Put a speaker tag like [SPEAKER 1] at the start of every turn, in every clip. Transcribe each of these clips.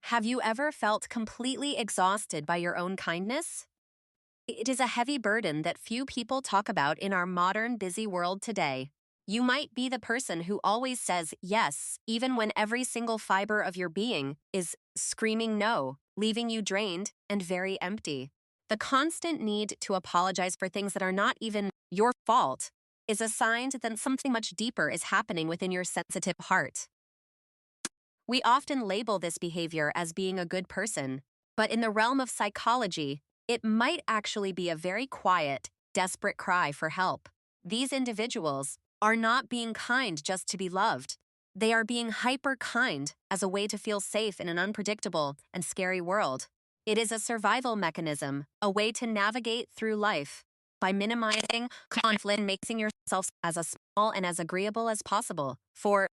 [SPEAKER 1] Have you ever felt completely exhausted by your own kindness? It is a heavy burden that few people talk about in our modern, busy world today. You might be the person who always says yes, even when every single fiber of your being is screaming no, leaving you drained and very empty. The constant need to apologize for things that are not even your fault is a sign that something much deeper is happening within your sensitive heart. We often label this behavior as being a good person, but in the realm of psychology, it might actually be a very quiet, desperate cry for help. These individuals are not being kind just to be loved. They are being hyper kind as a way to feel safe in an unpredictable and scary world. It is a survival mechanism, a way to navigate through life by minimizing conflict and making yourself as small and as agreeable as possible. For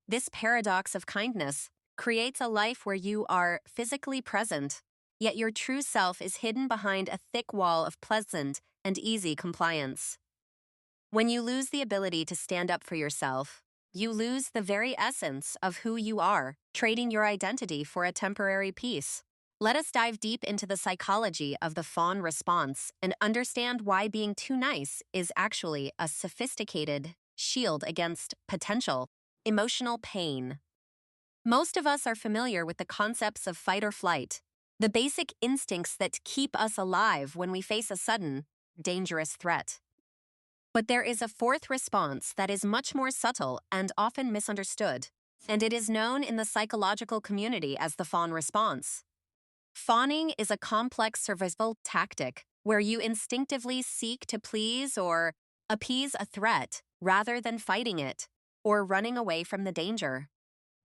[SPEAKER 1] this paradox of kindness creates a life where you are physically present, yet your true self is hidden behind a thick wall of pleasant and easy compliance. When you lose the ability to stand up for yourself, you lose the very essence of who you are, trading your identity for a temporary peace. Let us dive deep into the psychology of the fawn response and understand why being too nice is actually a sophisticated shield against potential emotional pain. Most of us are familiar with the concepts of fight or flight, the basic instincts that keep us alive when we face a sudden, dangerous threat. But there is a fourth response that is much more subtle and often misunderstood, and it is known in the psychological community as the fawn response. Fawning is a complex survival tactic where you instinctively seek to please or appease a threat rather than fighting it or running away from the danger.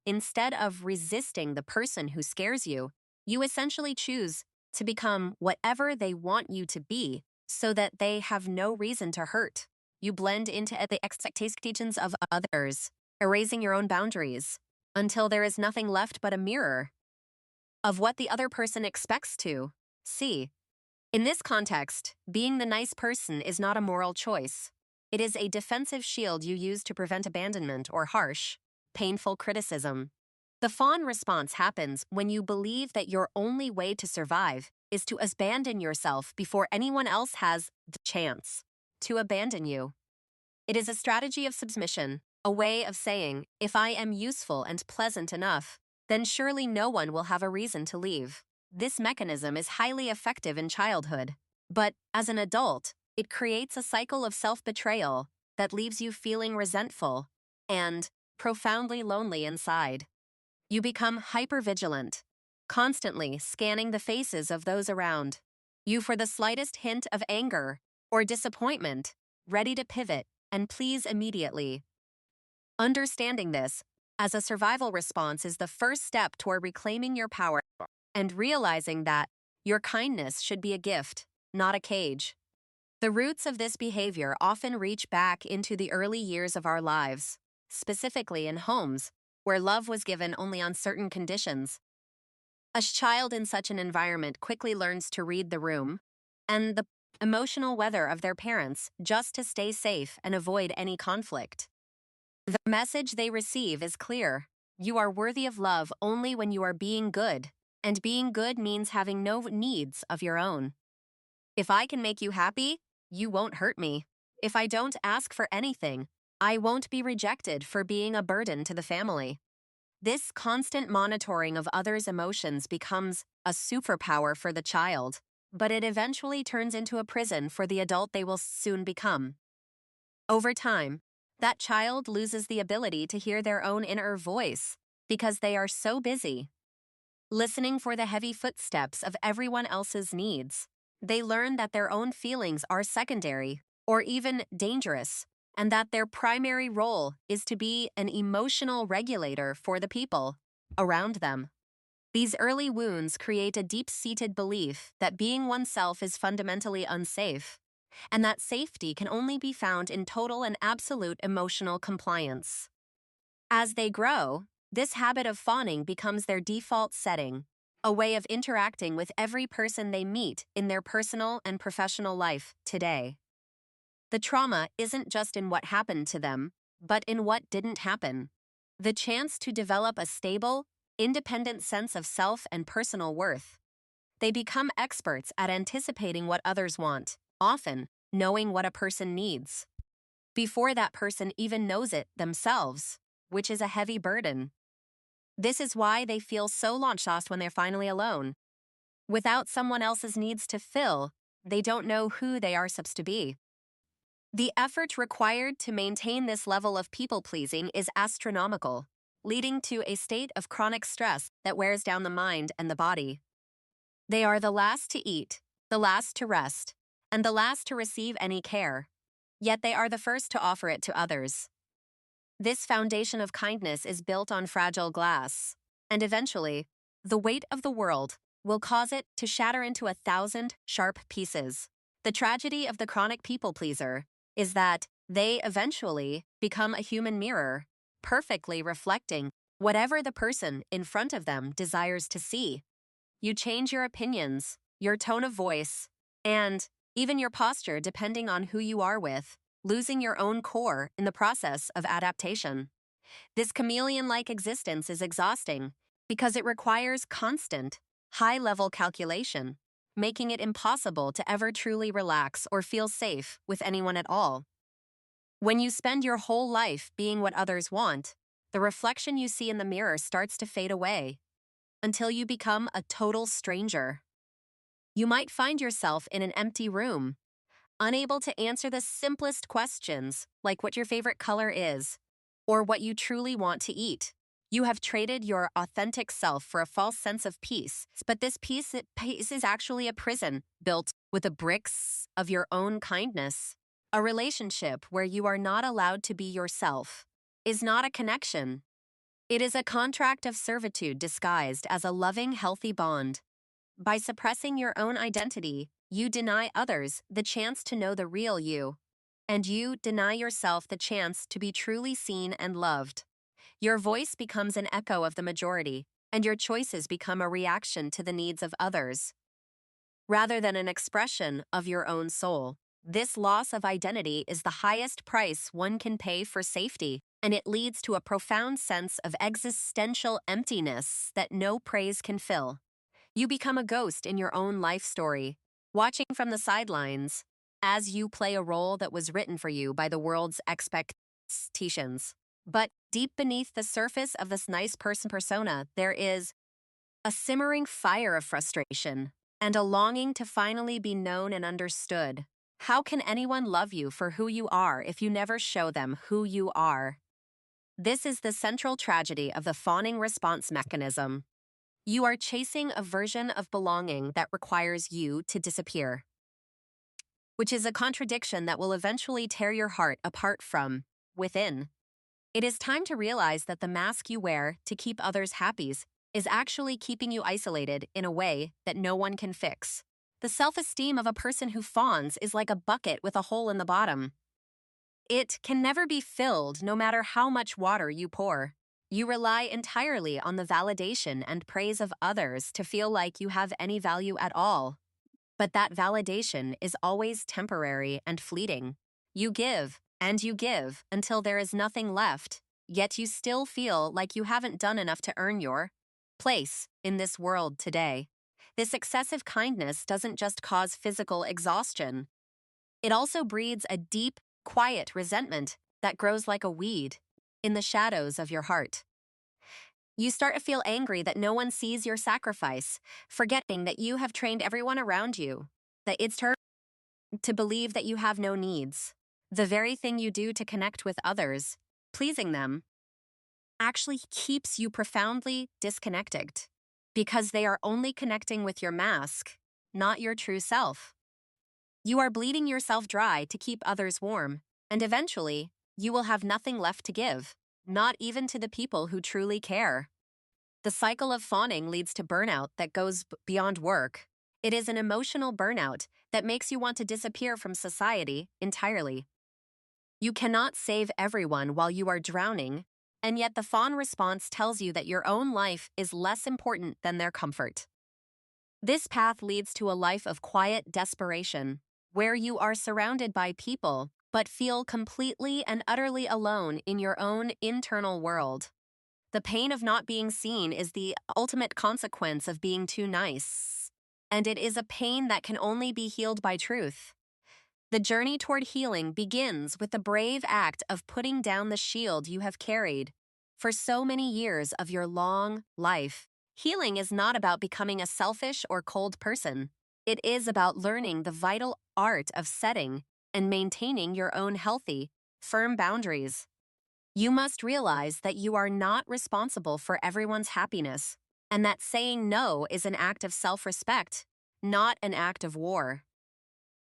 [SPEAKER 1] Instead of resisting the person who scares you, you essentially choose to become whatever they want you to be so that they have no reason to hurt. You blend into the expectations of others, erasing your own boundaries, until there is nothing left but a mirror of what the other person expects to see. In this context, being the nice person is not a moral choice. It is a defensive shield you use to prevent abandonment or harsh, painful criticism. The fawn response happens when you believe that your only way to survive is to abandon yourself before anyone else has the chance to abandon you. It is a strategy of submission, a way of saying, if I am useful and pleasant enough, then surely no one will have a reason to leave. This mechanism is highly effective in childhood, but as an adult, it creates a cycle of self-betrayal that leaves you feeling resentful and profoundly lonely inside. You become hypervigilant, constantly scanning the faces of those around you for the slightest hint of anger or disappointment, ready to pivot and please immediately. Understanding this as a survival response is the first step toward reclaiming your power and realizing that your kindness should be a gift, not a cage. The roots of this behavior often reach back into the early years of our lives, specifically in homes where love was given only on certain conditions. A child in such an environment quickly learns to read the room and the emotional weather of their parents just to stay safe and avoid any conflict. The message they receive is clear. You are worthy of love only when you are being good, and being good means having no needs of your own. If I can make you happy, you won't hurt me. If I don't ask for anything, I won't be rejected for being a burden to the family. This constant monitoring of others' emotions becomes a superpower for the child, but it eventually turns into a prison for the adult they will soon become. Over time, that child loses the ability to hear their own inner voice because they are so busy listening for the heavy footsteps of everyone else's needs. They learn that their own feelings are secondary or even dangerous, and that their primary role is to be an emotional regulator for the people around them. These early wounds create a deep-seated belief that being oneself is fundamentally unsafe, and that safety can only be found in total and absolute emotional compliance. As they grow, this habit of fawning becomes their default setting, a way of interacting with every person they meet in their personal and professional life today. The trauma isn't just in what happened to them, but in what didn't happen. The chance to develop a stable, independent sense of self and personal worth. They become experts at anticipating what others want, often knowing what a person needs, before that person even knows it themselves, which is a heavy burden. This is why they feel so lost when they're finally alone. Without someone else's needs to fill, they don't know who they are supposed to be. The effort required to maintain this level of people-pleasing is astronomical, leading to a state of chronic stress that wears down the mind and the body. They are the last to eat, the last to rest, and the last to receive any care, yet they are the first to offer it to others. This foundation of kindness is built on fragile glass, and eventually, the weight of the world will cause it to shatter into 1,000 sharp pieces. The tragedy of the chronic people-pleaser is that they eventually become a human mirror, perfectly reflecting whatever the person in front of them desires to see. You change your opinions, your tone of voice, and even your posture depending on who you are with, losing your own core in the process of adaptation. This chameleon-like existence is exhausting because it requires constant, high-level calculation, making it impossible to ever truly relax or feel safe with anyone at all. When you spend your whole life being what others want, the reflection you see in the mirror starts to fade away until you become a total stranger. You might find yourself in an empty room, unable to answer the simplest questions, like what your favorite color is, or what you truly want to eat. You have traded your authentic self for a false sense of peace, but this peace is actually a prison built with the bricks of your own kindness. A relationship where you are not allowed to be yourself is not a connection. It is a contract of servitude disguised as a loving, healthy bond. By suppressing your own identity, you deny others the chance to know the real you, and you deny yourself the chance to be truly seen and loved. Your voice becomes an echo of the majority, and your choices become a reaction to the needs of others, rather than an expression of your own soul. This loss of identity is the highest price one can pay for safety, and it leads to a profound sense of existential emptiness that no praise can fill. You become a ghost in your own life story, watching from the sidelines as you play a role that was written for you by the world's expectations. But deep beneath the surface of this nice person persona, there is a simmering fire of frustration and a longing to finally be known and understood. How can anyone love you for who you are if you never show them who you are? This is the central tragedy of the fawning response mechanism. You are chasing a version of belonging that requires you to disappear, which is a contradiction that will eventually tear your heart apart from within. It is time to realize that the mask you wear to keep others happy is actually keeping you isolated in a way that no one can fix. The self-esteem of a person who fawns is like a bucket with a hole in the bottom. It can never be filled no matter how much water you pour. You rely entirely on the validation and praise of others to feel like you have any value at all. But that validation is always temporary and fleeting. You give, and you give, until there is nothing left, yet you still feel like you haven't done enough to earn your place in this world today. This excessive kindness doesn't just cause physical exhaustion. It also breeds a deep, quiet resentment that grows like a weed in the shadows of your heart. You start to feel angry that no one sees your sacrifice, forgetting that you have trained everyone around you, that it's turn to believe that you have no needs. The very thing you do to connect with others, pleasing them, actually keeps you profoundly disconnected, because they are only connecting with your mask, not your true self. You are bleeding yourself dry to keep others warm, and eventually, you will have nothing left to give, not even to the people who truly care. The cycle of fawning leads to burnout that goes beyond work. It is an emotional burnout that makes you want to disappear from society entirely. You cannot save everyone while you are drowning, and yet the fawn response tells you that your own life is less important than their comfort. This path leads to a life of quiet desperation, where you are surrounded by people but feel completely and utterly alone in your own internal world. The pain of not being seen is the ultimate consequence of being too nice. And it is a pain that can only be healed by truth. The journey toward healing begins with the brave act of putting down the shield you have carried for so many years of your long life. Healing is not about becoming a selfish or cold person. It is about learning the vital art of setting and maintaining your own healthy, firm boundaries. You must realize that you are not responsible for everyone's happiness, and that saying no is an act of self-respect, not an act of war.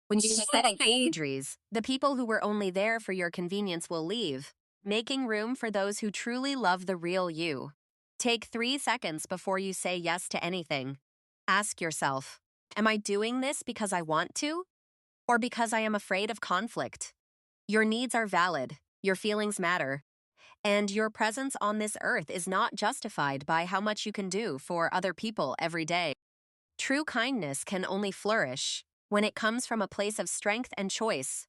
[SPEAKER 1] When you set boundaries, the people who were only there for your convenience will leave, making room for those who truly love the real you. Take 3 seconds before you say yes to anything. Ask yourself, am I doing this because I want to, or because I am afraid of conflict? Your needs are valid, your feelings matter, and your presence on this earth is not justified by how much you can do for other people every day. True kindness can only flourish when it comes from a place of strength and choice,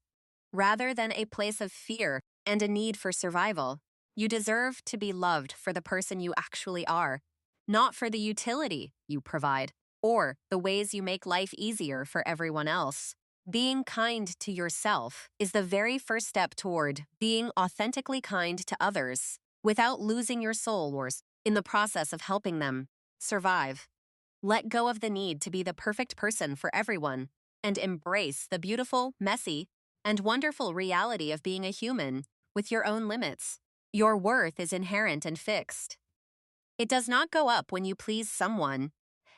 [SPEAKER 1] rather than a place of fear and a need for survival. You deserve to be loved for the person you actually are, not for the utility you provide or the ways you make life easier for everyone else. Being kind to yourself is the very first step toward being authentically kind to others without losing your soul or in the process of helping them survive. Let go of the need to be the perfect person for everyone and embrace the beautiful, messy, and wonderful reality of being a human with your own limits. Your worth is inherent and fixed. It does not go up when you please someone,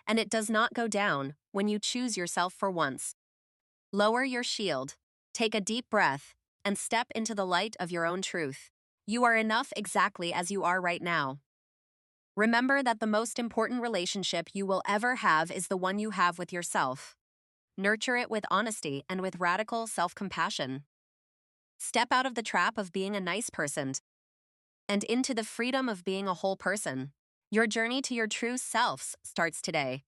[SPEAKER 1] and it does not go down when you choose yourself for once. Lower your shield, take a deep breath, and step into the light of your own truth. You are enough exactly as you are right now. Remember that the most important relationship you will ever have is the one you have with yourself. Nurture it with honesty and with radical self-compassion. Step out of the trap of being a nice person and into the freedom of being a whole person. Your journey to your true self starts today.